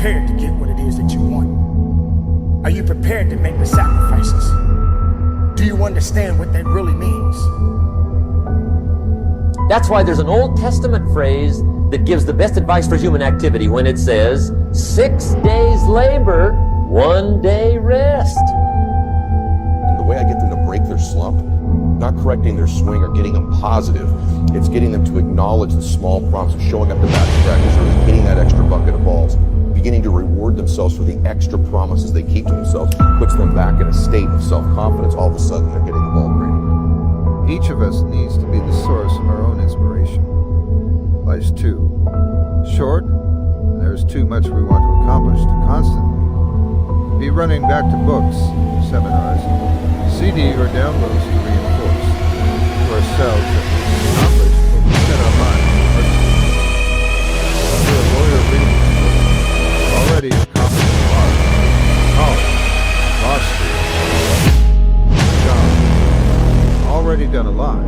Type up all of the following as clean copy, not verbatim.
prepared to get what it is that you want? Are you prepared to make the sacrifices? Do you understand what that really means? That's why there's an Old Testament phrase that gives the best advice for human activity when it says, 6 days labor, 1 day rest. And the way I get them to break their slump, not correcting their swing or getting them positive, it's getting them to acknowledge the small problems of showing up to batting practice or hitting that extra bucket of balls, beginning to reward themselves for the extra promises they keep to themselves, puts them back in a state of self-confidence. All of a sudden, they're hitting the ball great. Each of us needs to be the source of our own inspiration. Life's too short, and there's too much we want to accomplish to constantly be running back to books, seminars, CD or downloads to reinforce to ourselves that we can accomplish what we set our mind to. After a lawyer reading this book, already accomplished a lot. College, law school, job, already done a lot.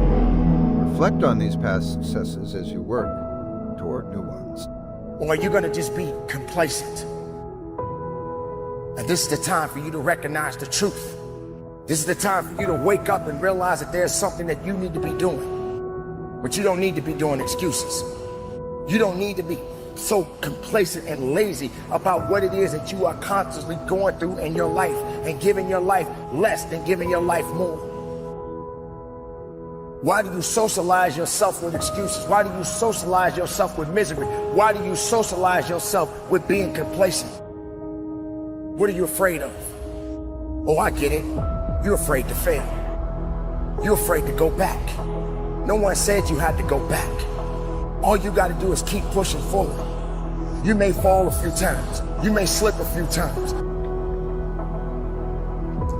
Reflect on these past successes as you work toward new ones. Or are you going to just be complacent? And this is the time for you to recognize the truth. This is the time for you to wake up and realize that there's something that you need to be doing. But you don't need to be doing excuses. You don't need to be so complacent and lazy about what it is that you are constantly going through in your life and giving your life less than giving your life more. Why do you socialize yourself with excuses? Why do you socialize yourself with misery? Why do you socialize yourself with being complacent? What are you afraid of? Oh, I get it. You're afraid to fail. You're afraid to go back. No one said you had to go back. All you got to do is keep pushing forward. You may fall a few times. You may slip a few times.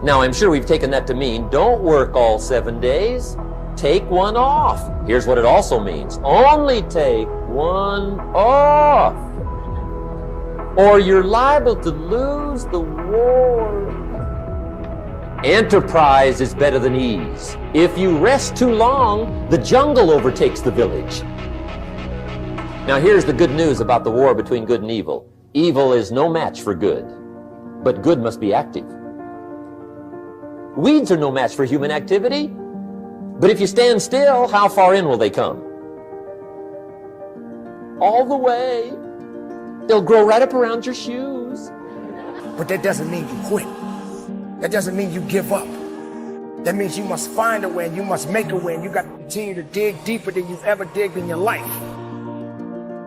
Now, I'm sure we've taken that to mean don't work all 7 days. Take one off. Here's what it also means. Only take one off, or you're liable to lose the war. Enterprise is better than ease. If you rest too long, the jungle overtakes the village. Now here's the good news about the war between good and evil. Evil is no match for good, but good must be active. Weeds are no match for human activity, but if you stand still, how far in will they come? All the way. They'll grow right up around your shoes. But that doesn't mean you quit. That doesn't mean you give up. That means you must find a way and you must make a way and you got to continue to dig deeper than you've ever digged in your life.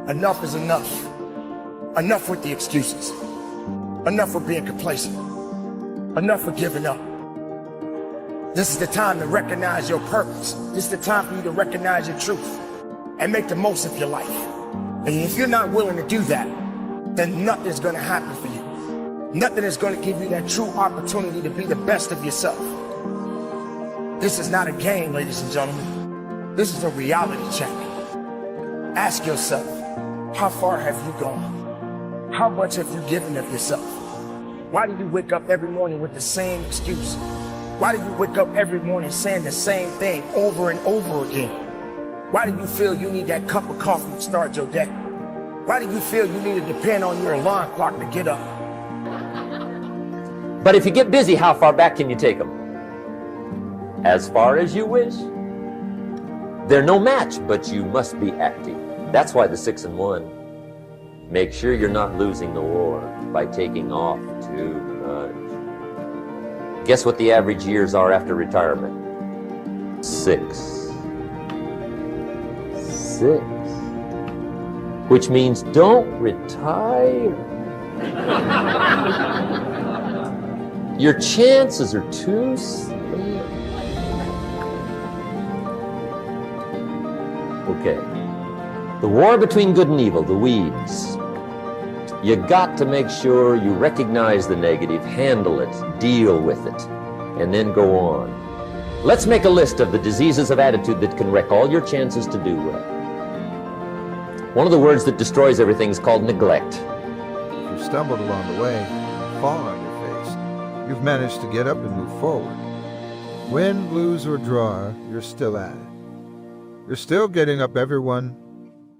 Enough is enough. Enough with the excuses. Enough with being complacent. Enough with giving up. This is the time to recognize your purpose. This is the time for you to recognize your truth and make the most of your life. And if you're not willing to do that, then nothing's going to happen for you. Nothing is going to give you that true opportunity to be the best of yourself. This is not a game, ladies and gentlemen. This is a reality check. Ask yourself, how far have you gone? How much have you given of yourself? Why do you wake up every morning with the same excuse? Why do you wake up every morning saying the same thing over and over again? Why do you feel you need that cup of coffee to start your day? Why do you feel you need to depend on your alarm clock to get up? But if you get busy, how far back can you take them? As far as you wish. They're no match, but you must be active. That's why the 6 and 1. Make sure you're not losing the war by taking off too much. Guess what the average years are after retirement? 6. 6. Which means don't retire. Your chances are too slim. Okay. The war between good and evil, the weeds. You got to make sure you recognize the negative, handle it, deal with it, and then go on. Let's make a list of the diseases of attitude that can wreck all your chances to do well. One of the words that destroys everything is called neglect. If you've stumbled along the way, fall on your face, you've managed to get up and move forward. Win, lose, or draw, you're still at it. You're still getting up every one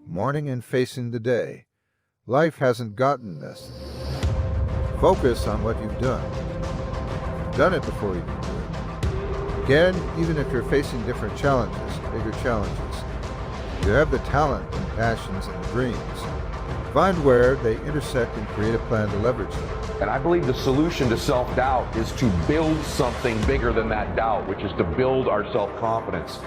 morning and facing the day. Life hasn't gotten this. Focus on what you've done. You've done it before you can do it. Again, even if you're facing different challenges, bigger challenges, you have the talent and passions and dreams. Find where they intersect and create a plan to leverage them. And I believe the solution to self-doubt is to build something bigger than that doubt, which is to build our self-confidence.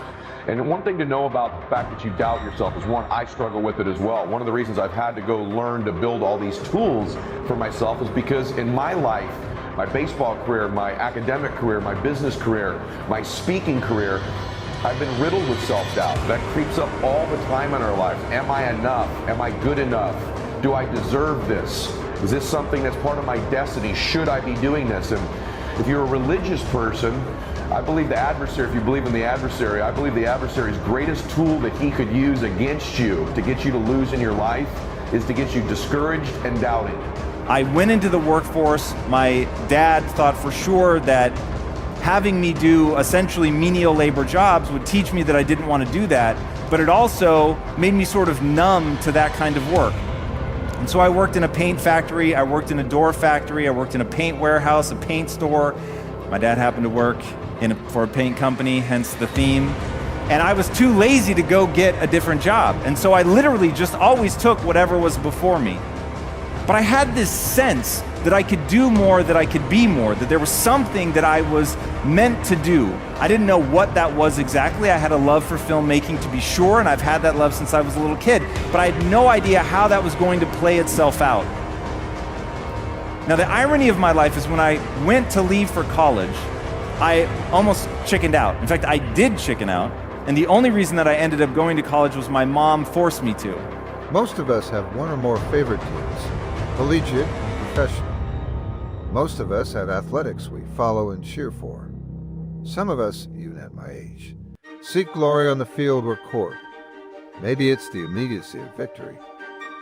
And one thing to know about the fact that you doubt yourself is, one, I struggle with it as well. One of the reasons I've had to go learn to build all these tools for myself is because in my life, my baseball career, my academic career, my business career, my speaking career, I've been riddled with self-doubt. That creeps up all the time in our lives. Am I enough? Am I good enough? Do I deserve this? Is this something that's part of my destiny? Should I be doing this? And if you're a religious person, I believe the adversary, if you believe in the adversary, I believe the adversary's greatest tool that he could use against you to get you to lose in your life is to get you discouraged and doubting. I went into the workforce. My dad thought for sure that having me do essentially menial labor jobs would teach me that I didn't want to do that, but it also made me sort of numb to that kind of work. And so I worked in a paint factory, I worked in a door factory, I worked in a paint warehouse, a paint store. My dad happened to work for a paint company, hence the theme. And I was too lazy to go get a different job. And so I literally just always took whatever was before me. But I had this sense that I could do more, that I could be more, that there was something that I was meant to do. I didn't know what that was exactly. I had a love for filmmaking, to be sure, and I've had that love since I was a little kid, but I had no idea how that was going to play itself out. Now, the irony of my life is when I went to leave for college, I almost chickened out. In fact, I did chicken out, and the only reason that I ended up going to college was my mom forced me to. Most of us have one or more favorite teams, collegiate, professional. Most of us have athletics we follow and cheer for. Some of us, even at my age, seek glory on the field or court. Maybe it's the immediacy of victory.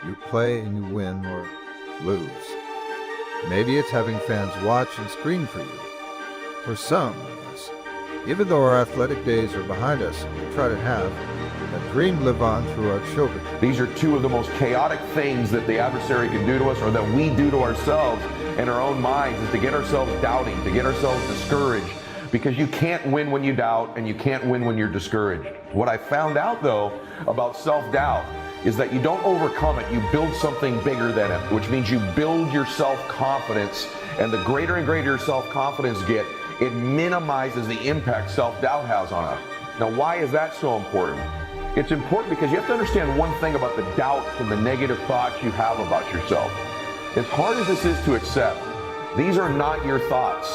You play and you win or lose. Maybe it's having fans watch and scream for you. For some of us, even though our athletic days are behind us, we try to have that dream live on through our children. These are two of the most chaotic things that the adversary can do to us, or that we do to ourselves in our own minds, is to get ourselves doubting, to get ourselves discouraged, because you can't win when you doubt and you can't win when you're discouraged. What I found out, though, about self-doubt is that you don't overcome it, you build something bigger than it, which means you build your self-confidence, and the greater and greater your self-confidence get, it minimizes the impact self-doubt has on us. Now, why is that so important? It's important because you have to understand one thing about the doubts and the negative thoughts you have about yourself. As hard as this is to accept, these are not your thoughts.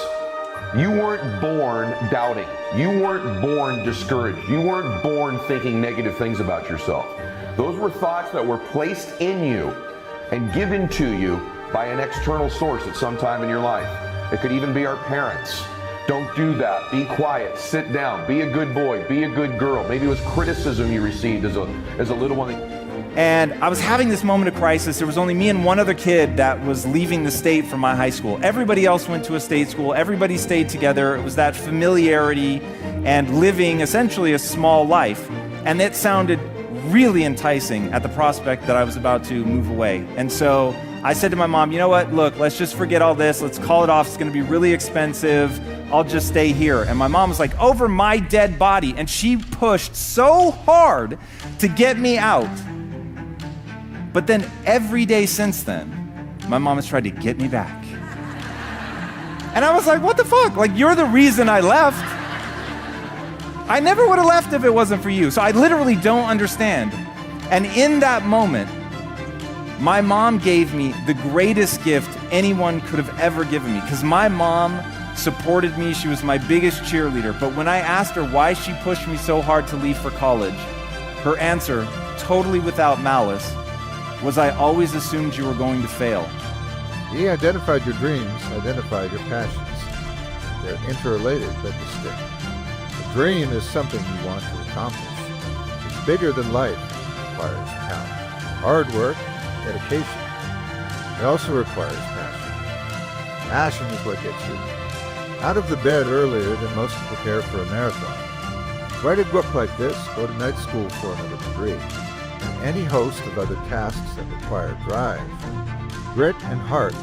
You weren't born doubting. You weren't born discouraged. You weren't born thinking negative things about yourself. Those were thoughts that were placed in you and given to you by an external source at some time in your life. It could even be our parents. Don't do that. Be quiet. Sit down. Be a good boy. Be a good girl. Maybe it was criticism you received as a little one. And I was having this moment of crisis. There was only me and one other kid that was leaving the state from my high school. Everybody else went to a state school. Everybody stayed together. It was that familiarity and living essentially a small life. And it sounded really enticing at the prospect that I was about to move away. And so I said to my mom, you know what, look, let's just forget all this. Let's call it off. It's going to be really expensive. I'll just stay here. And my mom was like, over my dead body. And she pushed so hard to get me out. But then every day since then, my mom has tried to get me back. And I was like, what the fuck? Like, you're the reason I left. I never would have left if it wasn't for you. So I literally don't understand. And in that moment, my mom gave me the greatest gift anyone could have ever given me, because my mom supported me. She was my biggest cheerleader. But when I asked her why she pushed me so hard to leave for college, her answer, totally without malice, was, I always assumed you were going to fail. He identified your dreams, identified your passions. They're interrelated but distinct. A dream is something you want to accomplish. It's bigger than life. It requires talent, hard work, dedication. It also requires passion. Passion is what gets you out of the bed earlier than most to prepare for a marathon. Write a book like this, go to night school for another degree, and any host of other tasks that require drive, grit, and heart